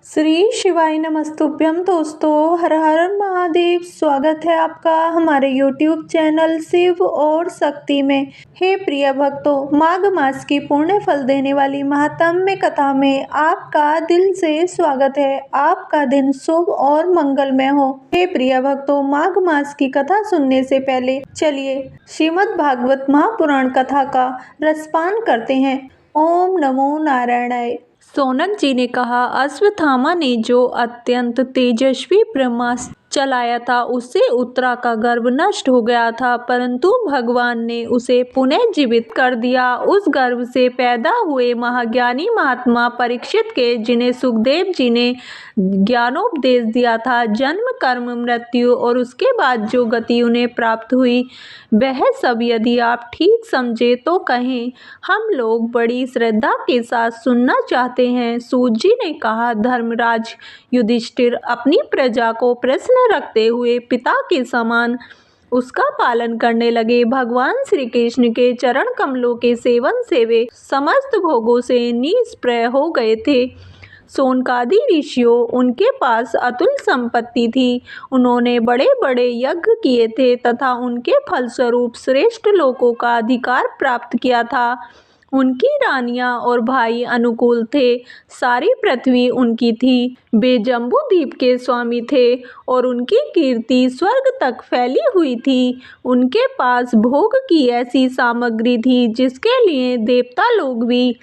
श्री शिवाय नमस्तुभ्यम। दोस्तों, हर हर महादेव। स्वागत है आपका हमारे YouTube चैनल शिव और शक्ति में। हे प्रिय भक्तों, माघ मास की पुण्य फल देने वाली महात्म्य कथा में आपका दिल से स्वागत है। आपका दिन शुभ और मंगलमय हो। हे प्रिय भक्तों, माघ मास की कथा सुनने से पहले चलिए श्रीमद् भागवत महापुराण कथा का रसपान करते हैं। ओम नमो नारायणाय। सोनक जी ने कहा, अश्वत्थामा ने जो अत्यंत तेजस्वी ब्रह्मास्त्र चलाया था उससे उत्तरा का गर्भ नष्ट हो गया था, परंतु भगवान ने उसे पुनः जीवित कर दिया। उस गर्भ से पैदा हुए महाज्ञानी महात्मा परीक्षित के, जिन्हें सुखदेव जी ने ज्ञानोपदेश दिया था, जन्म कर्म मृत्यु और उसके बाद जो गति उन्हें प्राप्त हुई, वह सब यदि आप ठीक समझे तो कहें। हम लोग बड़ी श्रद्धा के साथ सुनना चाहते हैं। सूत जी ने कहा, धर्मराज युधिष्ठिर अपनी प्रजा को प्रश्न रखते हुए पिता के समान उसका पालन करने लगे। भगवान श्री कृष्ण के चरण कमलों के सेवन से वे समस्त भोगों से निष्प्रय हो गए थे। सोनकादि ऋषियों, उनके पास अतुल संपत्ति थी। उन्होंने बड़े बड़े यज्ञ किए थे तथा उनके फलस्वरूप श्रेष्ठ लोकों का अधिकार प्राप्त किया था। उनकी रानियां और भाई अनुकूल थे। सारी पृथ्वी उनकी थी। वे जम्बू द्वीप के स्वामी थे और उनकी कीर्ति स्वर्ग तक फैली हुई थी। उनके पास भोग की ऐसी सामग्री थी जिसके लिए देवता लोग भी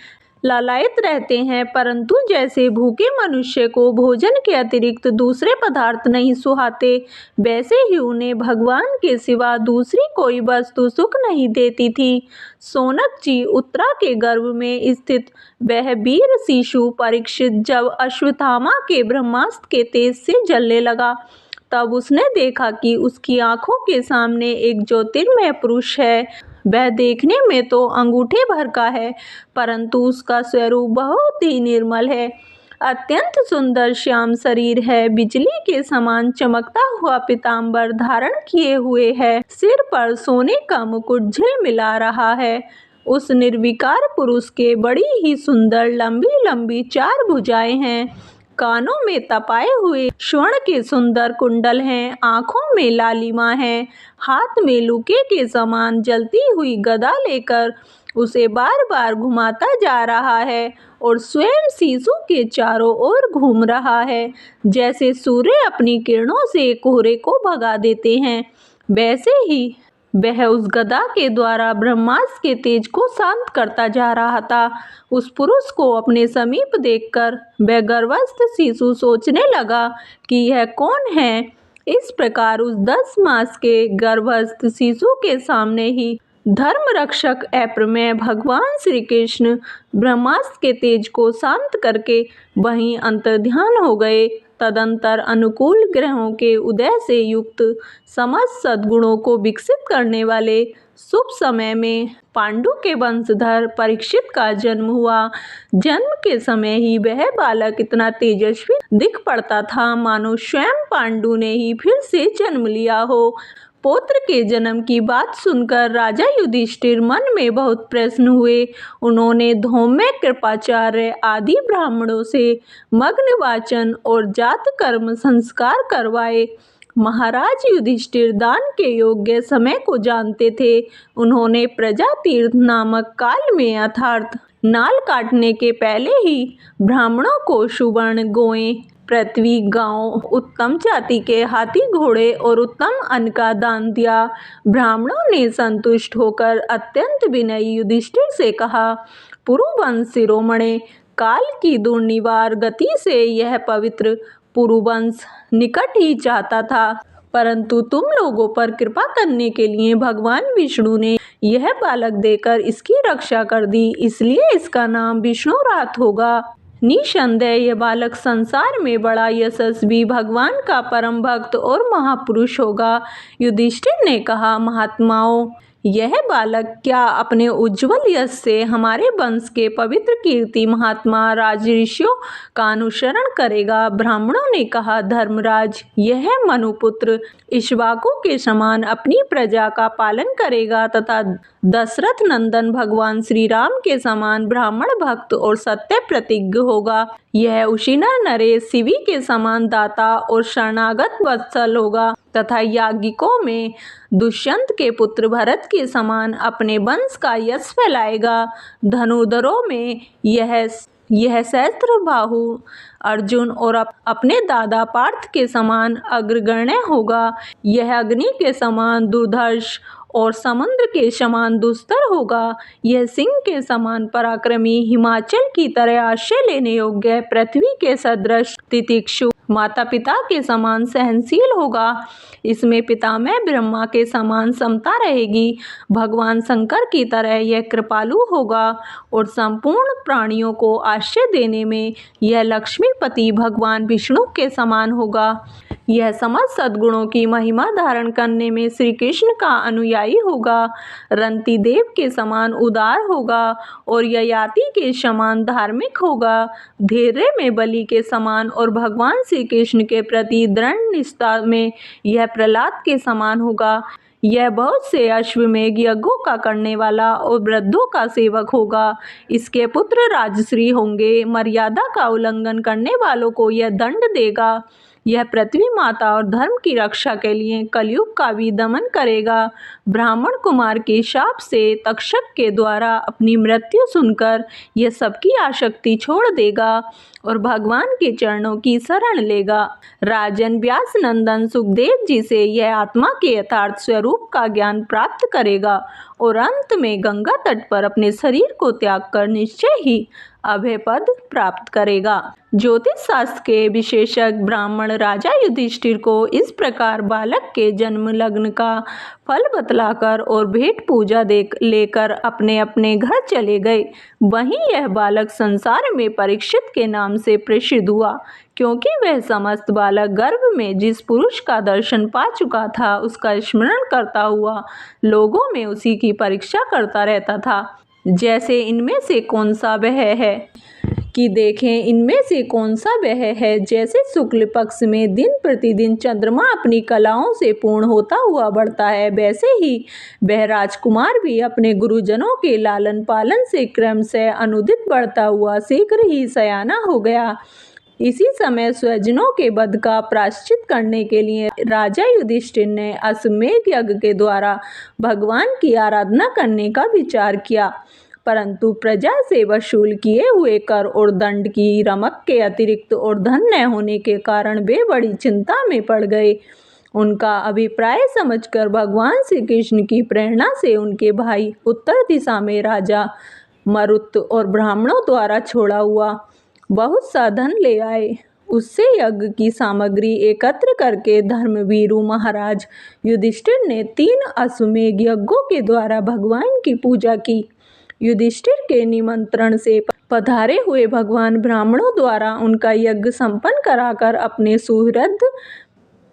लालायित रहते हैं, परंतु जैसे भूखे मनुष्य को भोजन के अतिरिक्त दूसरे पदार्थ नहीं सुहाते, वैसे ही उन्हें भगवान के सिवा दूसरी कोई वस्तु सुख नहीं देती थी। सोनक जी, उत्तरा के गर्भ में स्थित वह वीर शिशु परीक्षित जब अश्वत्थामा के ब्रह्मास्त्र के तेज से जलने लगा, तब उसने देखा कि उसकी आंखों के सामने एक ज्योतिर्मय पुरुष है। वह देखने में तो अंगूठे भर का है, परंतु उसका स्वरूप बहुत ही निर्मल है। अत्यंत सुंदर श्याम शरीर है। बिजली के समान चमकता हुआ पीतांबर धारण किए हुए है। सिर पर सोने का मुकुट झिलमिला रहा है। उस निर्विकार पुरुष के बड़ी ही सुंदर लंबी लंबी 4 भुजाएं हैं। कानों में तपाए हुए स्वर्ण के सुंदर कुंडल हैं। आंखों में लालिमा है। हाथ में लुके के समान जलती हुई गदा लेकर उसे बार बार घुमाता जा रहा है और स्वयं शिशु के चारों ओर घूम रहा है। जैसे सूर्य अपनी किरणों से कोहरे को भगा देते हैं, वैसे ही वह उस गदा के द्वारा ब्रह्मास्त्र के तेज को शांत करता जा रहा था। उस पुरुष को अपने समीप देखकर वह गर्भस्थ शिशु सोचने लगा कि यह कौन है। इस प्रकार उस 10 मास के गर्भस्थ शिशु के सामने ही धर्म रक्षक अप्रमेय भगवान श्री कृष्ण ब्रह्मास्त्र के तेज को शांत करके वहीं अंतर्ध्यान हो गए। तदंतर अनुकूल ग्रहों के उदय से युक्त समस्त सद्गुणों को विकसित करने वाले शुभ समय में पांडु के वंशधर परीक्षित का जन्म हुआ। जन्म के समय ही वह बालक इतना तेजस्वी दिख पड़ता था, मानो स्वयं पांडु ने ही फिर से जन्म लिया हो। पौत्र के जन्म की बात सुनकर राजा युधिष्ठिर मन में बहुत प्रसन्न हुए। उन्होंने धौम्य, कृपाचार्य आदि ब्राह्मणों से मग्नवाचन और जात कर्म संस्कार करवाए। महाराज युधिष्ठिर दान के योग्य समय को जानते थे। उन्होंने प्रजा तीर्थ नामक काल में अर्थात नाल काटने के पहले ही ब्राह्मणों को सुवर्ण गोएं, पृथ्वी, गांव, उत्तम जाति के हाथी घोड़े और उत्तम अन्न का दान दिया। ब्राह्मणों ने संतुष्ट होकर अत्यंत विनयी युधिष्ठिर से कहा, पुरुवंश शिरोमणे, काल की दुर्निवार गति से यह पवित्र पुरुवंश निकट ही चाहता था, परंतु तुम लोगों पर कृपा करने के लिए भगवान विष्णु ने यह बालक देकर इसकी रक्षा कर दी, इसलिए इसका नाम विष्णुरात होगा। निसंदेह यह बालक संसार में बड़ा यशस्वी, भगवान का परम भक्त और महापुरुष होगा। युधिष्ठिर ने कहा, महात्माओं, यह बालक क्या अपने उज्जवल यश से हमारे वंश के पवित्र कीर्ति महात्मा राजऋषियों का अनुसरण करेगा। ब्राह्मणों ने कहा, धर्मराज, यह मनुपुत्र इक्ष्वाकु के समान अपनी प्रजा का पालन करेगा तथा दशरथ नंदन भगवान श्री राम के समान ब्राह्मण भक्त और सत्य प्रतिज्ञ होगा। यह उसी नरेश शिवी के समान दाता और शरणागत वत्सल होगा तथा याज्ञिकों में दुष्यंत के पुत्र भरत के समान अपने वंश का यश फैलाएगा। धनुर्धरों में यह सहस्त्रबाहु अर्जुन और अपने दादा पार्थ के समान अग्रगण्य होगा। यह अग्नि के समान दुर्धर्ष और समुद्र के समान दुस्तर होगा। यह सिंह के समान पराक्रमी, हिमाचल की तरह आश्रय लेने योग्य, पृथ्वी के सदृश तितिक्षु, माता पिता के समान सहनशील होगा। इसमें पितामह ब्रह्मा के समान समता रहेगी। भगवान शंकर की तरह यह कृपालु होगा और संपूर्ण प्राणियों को आश्रय देने में यह लक्ष्मीपति भगवान विष्णु के समान होगा। यह समस्त सद्गुणों की महिमा धारण करने में श्री कृष्ण का अनुयायी होगा। रंती देव के समान उदार होगा और ययाति के समान धार्मिक होगा। धैर्य में बलि के समान और भगवान श्री कृष्ण के प्रति दृढ़ निष्ठा में यह प्रहलाद के समान होगा। यह बहुत से अश्वमेध यज्ञों का करने वाला और वृद्धों का सेवक होगा। इसके पुत्र राजश्री होंगे। मर्यादा का उल्लंघन करने वालों को यह दंड देगा। यह पृथ्वी माता और धर्म की रक्षा के लिए कलयुग का भी दमन करेगा। ब्राह्मण कुमार के शाप से तक्षक के द्वारा अपनी मृत्यु सुनकर यह सबकी आसक्ति छोड़ देगा और भगवान के चरणों की शरण लेगा। राजन व्यास नंदन सुखदेव जी से यह आत्मा के यथार्थ स्वरूप का ज्ञान प्राप्त करेगा और अंत में गंगा तट पर अपने शरीर को त्याग कर निश्चय ही अभय पद प्राप्त करेगा। ज्योतिष शास्त्र के विशेषज्ञ ब्राह्मण राजा युधिष्ठिर को इस प्रकार बालक के जन्म लग्न का फल बतलाकर और भेंट पूजा लेकर अपने अपने घर चले गए। वहीं यह बालक संसार में परीक्षित के नाम से प्रसिद्ध हुआ, क्योंकि वह समस्त बालक गर्भ में जिस पुरुष का दर्शन पा चुका था उसका स्मरण करता हुआ लोगों में उसी की परीक्षा करता रहता था। जैसे इनमें से कौन सा वह है कि देखें इनमें से कौन सा वह है। जैसे शुक्ल पक्ष में दिन प्रतिदिन चंद्रमा अपनी कलाओं से पूर्ण होता हुआ बढ़ता है, वैसे ही वह राजकुमार भी अपने गुरुजनों के लालन पालन से क्रम से अनुदित बढ़ता हुआ शीघ्र ही सयाना हो गया। इसी समय स्वजनों के वध का प्रायश्चित करने के लिए राजा युधिष्ठिर ने अश्वमेध यज्ञ के द्वारा भगवान की आराधना करने का विचार किया, परंतु प्रजा से वसूल किए हुए कर और दंड की रमक के अतिरिक्त और धन न होने के कारण वे बड़ी चिंता में पड़ गए। उनका अभिप्राय समझकर भगवान श्री कृष्ण की प्रेरणा से उनके भाई उत्तर दिशा में राजा मरुत और ब्राह्मणों द्वारा छोड़ा हुआ बहुत सा धन ले आए। उससे यज्ञ की सामग्री एकत्र करके धर्मवीरु महाराज युधिष्ठिर ने 3 अश्वमेध यज्ञों के द्वारा भगवान की पूजा की। युधिष्ठिर के निमंत्रण से पधारे हुए भगवान ब्राह्मणों द्वारा उनका यज्ञ संपन्न कराकर अपने सुहृद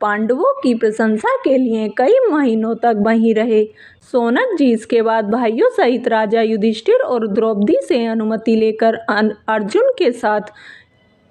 पांडवों की प्रशंसा के लिए कई महीनों तक वहीं रहे। सोनक जी इसके बाद भाइयों सहित राजा युधिष्ठिर और द्रौपदी से अनुमति लेकर अर्जुन के साथ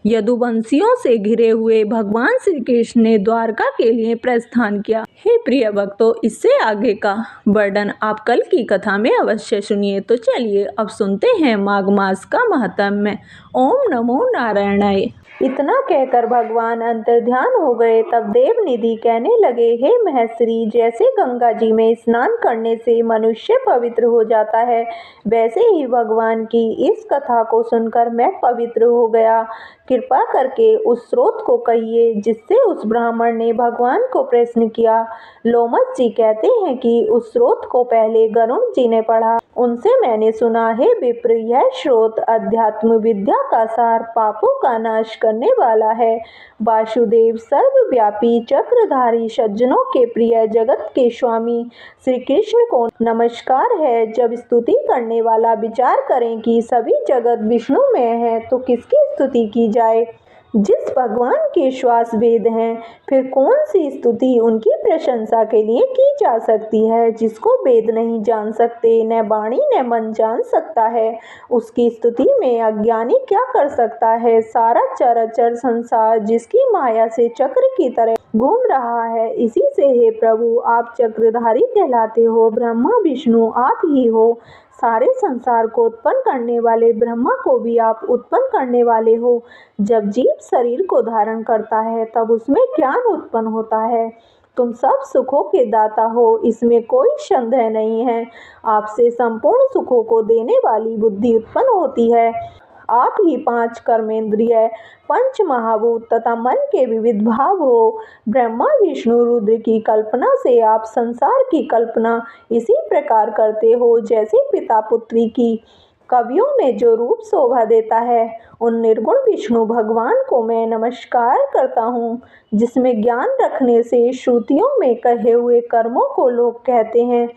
यदुवंशियों से घिरे हुए भगवान श्री कृष्ण ने द्वारका के लिए प्रस्थान किया। हे प्रिय भक्तों, इससे आगे का वर्णन आप कल की कथा में अवश्य सुनिए। तो चलिए अब सुनते हैं माघ मास का महात्म्य। ओम नमो नारायणाय। इतना कहकर भगवान अंतर्ध्यान हो गए। तब देवनिधि कहने लगे, हे महर्षि, जैसे गंगा जी में स्नान करने से मनुष्य पवित्र हो जाता है, वैसे ही भगवान की इस कथा को सुनकर मैं पवित्र हो गया। कृपा करके उस स्रोत को कहिए जिससे उस ब्राह्मण ने भगवान को प्रश्न किया। लोमस जी कहते हैं कि उस स्रोत को पहले गरुण जी ने पढ़ा। उनसे मैंने सुना, हे विप्र, यह स्रोत अध्यात्म विद्या का सार, पापों का नाश करने वाला है। वासुदेव सर्वव्यापी चक्रधारी सज्जनों के प्रिय जगत के स्वामी श्री कृष्ण को नमस्कार है। जब स्तुति करने वाला विचार करें कि सभी जगत विष्णु में है तो किसकी स्तुति की जाए। जिस भगवान के श्वास वेद हैं, फिर कौन सी स्तुति उनकी प्रशंसा के लिए की जा सकती है। जिसको वेद नहीं जान सकते, न वाणी न मन जान सकता है, उसकी स्तुति में अज्ञानी क्या कर सकता है। सारा चराचर संसार जिसकी माया से चक्र की तरह घूम रहा है, इसी से हे प्रभु आप चक्रधारी कहलाते हो। ब्रह्मा विष्णु आप ही हो। सारे संसार को उत्पन्न करने वाले ब्रह्मा को भी आप उत्पन्न करने वाले हो। जब जीव शरीर को धारण करता है तब उसमें ज्ञान उत्पन्न होता है। तुम सब सुखों के दाता हो, इसमें कोई संदेह नहीं है। आपसे संपूर्ण सुखों को देने वाली बुद्धि उत्पन्न होती है। आप ही पांच कर्मेंद्रिय, पंच महाभूत तथा मन के विविध भाव हो। ब्रह्मा विष्णु रुद्र की कल्पना से आप संसार की कल्पना इसी प्रकार करते हो जैसे पिता पुत्री की। कवियों में जो रूप शोभा देता है, उन निर्गुण विष्णु भगवान को मैं नमस्कार करता हूँ। जिसमें ज्ञान रखने से श्रुतियों में कहे हुए कर्मों को लोग कहते हैं,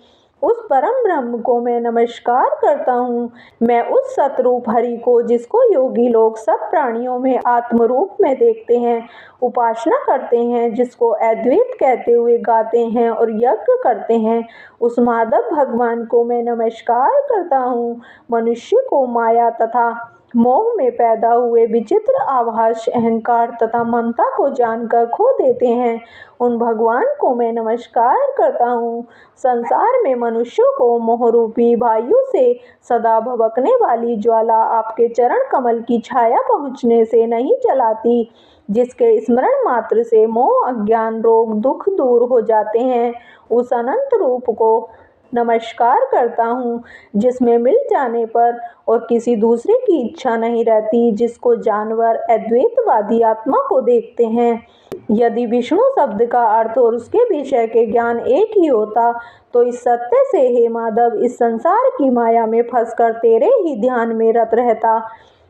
उस परम ब्रह्म को मैं नमस्कार करता हूँ। मैं उस सतरूप हरि को, जिसको योगी लोग सब प्राणियों में आत्म रूप में देखते हैं, उपासना करते हैं, जिसको अद्वैत कहते हुए गाते हैं और यज्ञ करते हैं, उस माधव भगवान को मैं नमस्कार करता हूँ। मनुष्य को माया तथा मोह में पैदा हुए विचित्र आभास, अहंकार तथा ममता को जानकर खो देते हैं, उन भगवान को मैं नमस्कार करता हूँ। संसार में मनुष्यों को मोहरूपी वायु से सदा भभकने वाली ज्वाला आपके चरण कमल की छाया पहुँचने से नहीं जलाती, जिसके स्मरण मात्र से मोह अज्ञान रोग दुख दूर हो जाते हैं, उस अनंत रूप को नमस्कार करता हूँ। जिसमें मिल जाने पर और किसी दूसरे की इच्छा नहीं रहती, जिसको जानवर अद्वैतवादी आत्मा को देखते हैं। यदि विष्णु शब्द का अर्थ और उसके विषय के ज्ञान एक ही होता, तो इस सत्य से हे माधव इस संसार की माया में फंसकर तेरे ही ध्यान में रत रहता।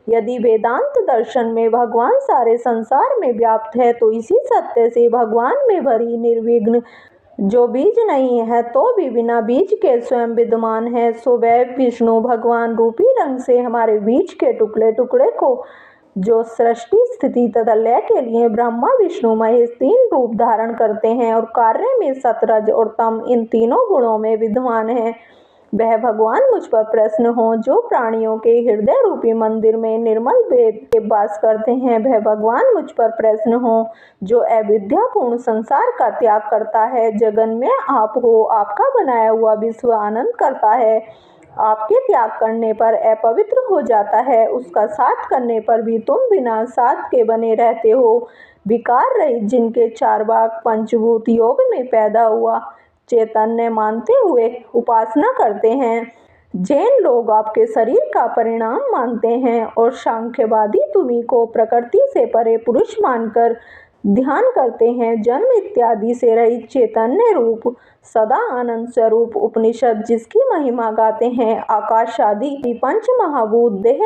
यदि वेदांत दर्शन में भगवान सारे संसार में व्याप्त है, तो इसी सत्य से भगवान में भरी निर्विघ्न जो बीज नहीं है तो भी बिना बीज के स्वयं विद्यमान है, सो वह विष्णु भगवान रूपी रंग से हमारे बीज के टुकड़े टुकड़े को, जो सृष्टि स्थिति तथा लय के लिए ब्रह्मा विष्णु महेश तीन रूप धारण करते हैं और कार्य में सतरज और तम इन तीनों गुणों में विद्यमान है, वह भगवान मुझ पर प्रसन्न हो। जो प्राणियों के हृदय रूपी मंदिर में निर्मल वेद के वास करते हैं, वह भगवान मुझ पर प्रसन्न हो। जो अविद्यापूर्ण संसार का त्याग करता है, जगन में आप हो, आपका बनाया हुआ विश्व आनंद करता है, आपके त्याग करने पर अपवित्र हो जाता है, उसका साथ करने पर भी तुम बिना साथ के बने रहते हो। विकार रहित जिनके चार्वाक पंचभूत योग में पैदा हुआ चैतन्य मानते हुए उपासना करते हैं, जैन लोग आपके शरीर का परिणाम मानते हैं और सांख्यवादी तुम्हीं को प्रकृति से परे पुरुष मानकर ध्यान करते हैं। जन्म इत्यादि से रहित चैतन्य रूप सदा आनंद स्वरूप उपनिषद जिसकी महिमा गाते हैं, आकाश आदि पंच महाभूत देह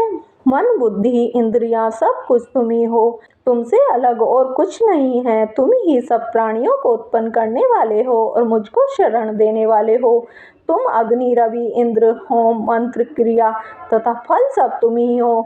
मन बुद्धि इंद्रियां सब कुछ तुम ही हो। तुमसे अलग और कुछ नहीं है। तुम ही सब प्राणियों को उत्पन्न करने वाले हो और मुझको शरण देने वाले हो। तुम अग्नि रवि इंद्र होम मंत्र क्रिया तथा फल सब तुम ही हो।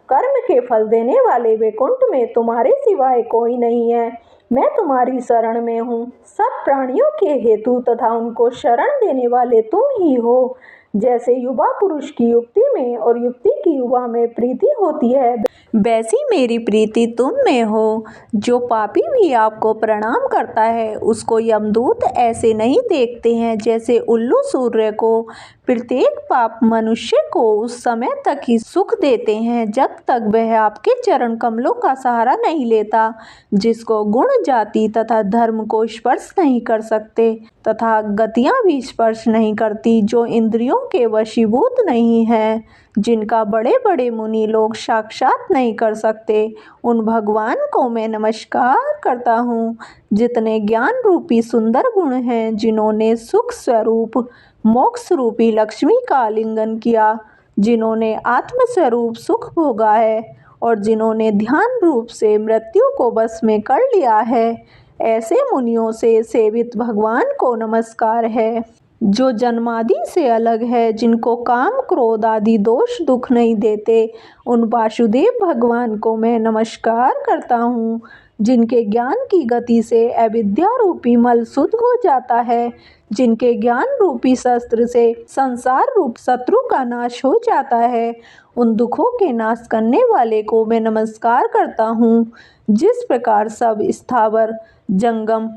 कर्म के फल देने वाले वैकुंठ में तुम्हारे सिवाय कोई नहीं है। मैं तुम्हारी शरण में हूँ। सब प्राणियों के हेतु तथा उनको शरण देने वाले तुम ही हो। जैसे युवा पुरुष की युक्ति में और युक्ति की युवा में प्रीति होती है, वैसी मेरी प्रीति तुम में हो। जो पापी भी आपको प्रणाम करता है, उसको यमदूत ऐसे नहीं देखते हैं जैसे उल्लू सूर्य को। प्रत्येक पाप मनुष्य को उस समय तक ही सुख देते हैं जब तक वह आपके चरण कमलों का सहारा नहीं लेता, जिसको गुण जाति तथा धर्म को स्पर्श नहीं कर सकते तथा गतियां भी स्पर्श नहीं करती, जो इंद्रियों के वशीभूत नहीं है, जिनका बड़े बड़े मुनि लोग साक्षात नहीं कर सकते, उन भगवान को मैं नमस्कार करता हूँ। जितने ज्ञान रूपी सुंदर गुण हैं, जिन्होंने सुख स्वरूप मोक्ष रूपी लक्ष्मी का आलिंगन किया, जिन्होंने आत्म स्वरूप सुख भोगा है और जिन्होंने ध्यान रूप से मृत्यु को बस में कर लिया है, ऐसे मुनियों से सेवित भगवान को नमस्कार है। जो जन्मादि से अलग है, जिनको काम क्रोध आदि दोष दुख नहीं देते, उन वासुदेव भगवान को मैं नमस्कार करता हूँ। जिनके ज्ञान की गति से अविद्या रूपी मल शुद्ध हो जाता है, जिनके ज्ञान रूपी शस्त्र से संसार रूप शत्रु का नाश हो जाता है, उन दुखों के नाश करने वाले को मैं नमस्कार करता हूँ। जिस प्रकार सब स्थावर जंगम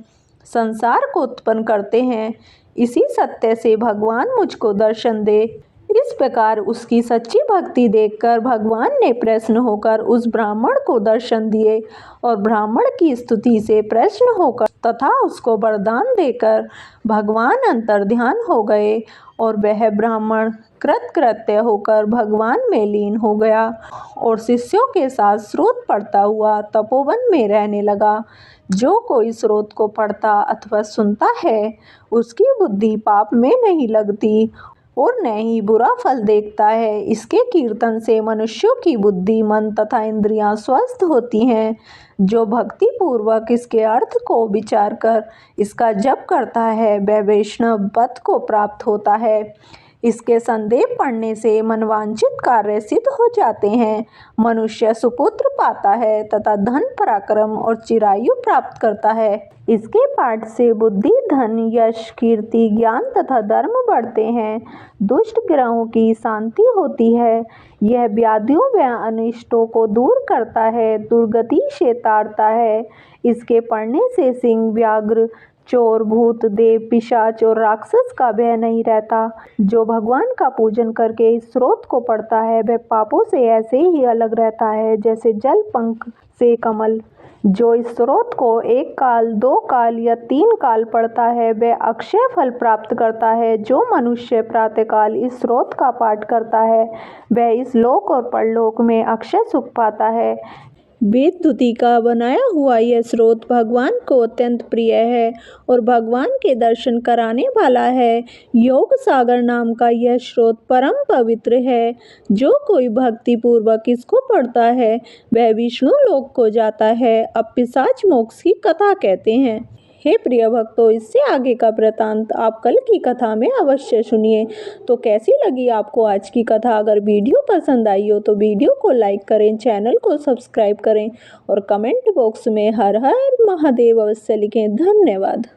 संसार को उत्पन्न करते हैं, इसी सत्य से भगवान मुझको दर्शन दे। इस प्रकार उसकी सच्ची भक्ति देखकर भगवान ने प्रसन्न होकर उस ब्राह्मण को दर्शन दिए और ब्राह्मण की स्तुति से प्रसन्न होकर तथा उसको वरदान देकर भगवान अंतर्ध्यान हो गए और वह ब्राह्मण कृतकृत्य होकर भगवान में लीन हो गया और शिष्यों के साथ स्रोत पढ़ता हुआ तपोवन में रहने लगा। जो कोई स्रोत को पढ़ता अथवा सुनता है, उसकी बुद्धि पाप में नहीं लगती और न ही बुरा फल देखता है। इसके कीर्तन से मनुष्यों की बुद्धि, मन तथा इंद्रियां स्वस्थ होती हैं। जो भक्ति पूर्वक इसके अर्थ को विचार कर इसका जप करता है, वह वैष्णव पद को प्राप्त होता है। इसके संदेह पढ़ने से मनवांछित कार्य सिद्ध हो जाते हैं। मनुष्य सुपुत्र पाता है तथा धन, पराक्रम और चिरायु प्राप्त करता है। इसके पाठ से बुद्धि, धन, यश, कीर्ति, ज्ञान तथा धर्म बढ़ते हैं। दुष्ट ग्रहों की शांति होती है। यह व्याधियों व अनिष्टों को दूर करता है, दुर्गति से ताड़ता है। इसके पढ़ने से सिंह, व्याघ्र, चोर, भूत, देव, पिशाच और राक्षस का भय नहीं रहता। जो भगवान का पूजन करके इस स्रोत को पढ़ता है, वह पापों से ऐसे ही अलग रहता है जैसे जल पंख से कमल। जो इस स्रोत को 1 काल, 2 काल या 3 काल पढ़ता है, वह अक्षय फल प्राप्त करता है। जो मनुष्य प्रातःकाल इस स्रोत का पाठ करता है, वह इस लोक और परलोक में अक्षय सुख पाता है। वेद तुति का बनाया हुआ यह स्रोत भगवान को अत्यंत प्रिय है और भगवान के दर्शन कराने वाला है। योग सागर नाम का यह स्रोत परम पवित्र है। जो कोई भक्ति पूर्वक इसको पढ़ता है, वह विष्णु लोक को जाता है। अब पिशाच मोक्ष की कथा कहते हैं। हे प्रिय भक्तों, इससे आगे का वृतांत आप कल की कथा में अवश्य सुनिए। तो कैसी लगी आपको आज की कथा? अगर वीडियो पसंद आई हो तो वीडियो को लाइक करें, चैनल को सब्सक्राइब करें और कमेंट बॉक्स में हर हर महादेव अवश्य लिखें। धन्यवाद।